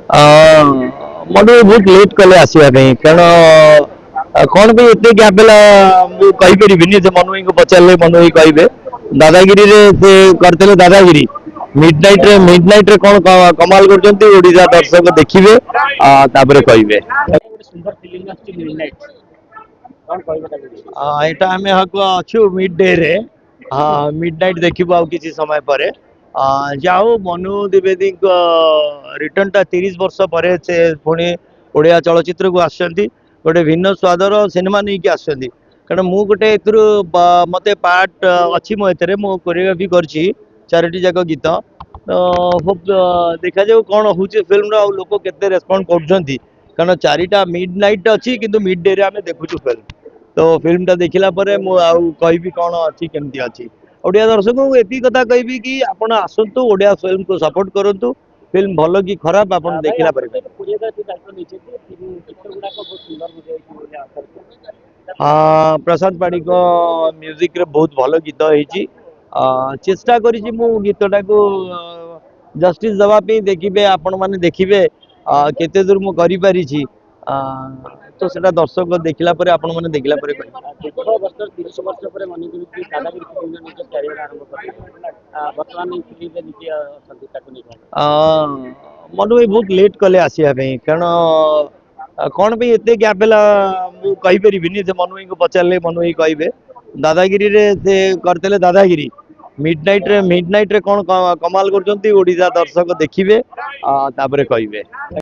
मत बहुत लेट कले आसवा कारण कौन भी एत गैप मुझे मनु को पचारे मनु भाई कहे दादागिरी से करते दादागिरी मिड नाइट रे कौन कमाल कर दर्शक देखिए कहे यहाँ आम अच्छु मिड डे रे हाँ मिड नाइट देखू आ किसी समय पर जाओ मनु द्विवेदी रिटर्न टा 30 वर्ष पर से पुणी ओडिया चलचित्र को आसछंती गोटे भिन्न स्वादर सिनेमा नहीं कि आसछंती कारण मु गोटे एथुरु मते पार्ट अछि मो एतरे मो कोरियोग्राफी करछि चारोटी जाक गीत होप देखा जाऊ कौन होचे फिल्म रो लोक केते रेस्पोंड करछंती कारण चारिटा मिड नाइट अछि किंतु मिड डे रे आमे देखुछु फिल्म तो फिल्म टा देखिला परे मु आउ कहबी कौन अछि केमती अछि ओडिया दर्शक को एती कथा कहबी कि आपण आसंतु ओडिया फिल्म को सपोर्ट करंतु फिल्म भल कि खराब आपण देखिला परे हाँ प्रशांत पाड़ी को म्यूजिक रे बहुत भल गीत होईची चेष्टा करिछि मु गीतटा को जस्टिस दवा पे देखिबे आपण माने देखिबे केते दूर मु करि परिछि तो सेटा दर्शक देखिला परे आपण माने देखिला परे मनु भाई बहुत लेट कले आसवा कारण कौन भी एत गैप मुझे कहीपरि मनु भाई को पचारे मनु भाई कहे दादागिरी से करते दादागिरी मिड नाइट रे कौन कमाल कर दर्शक देखिए कहे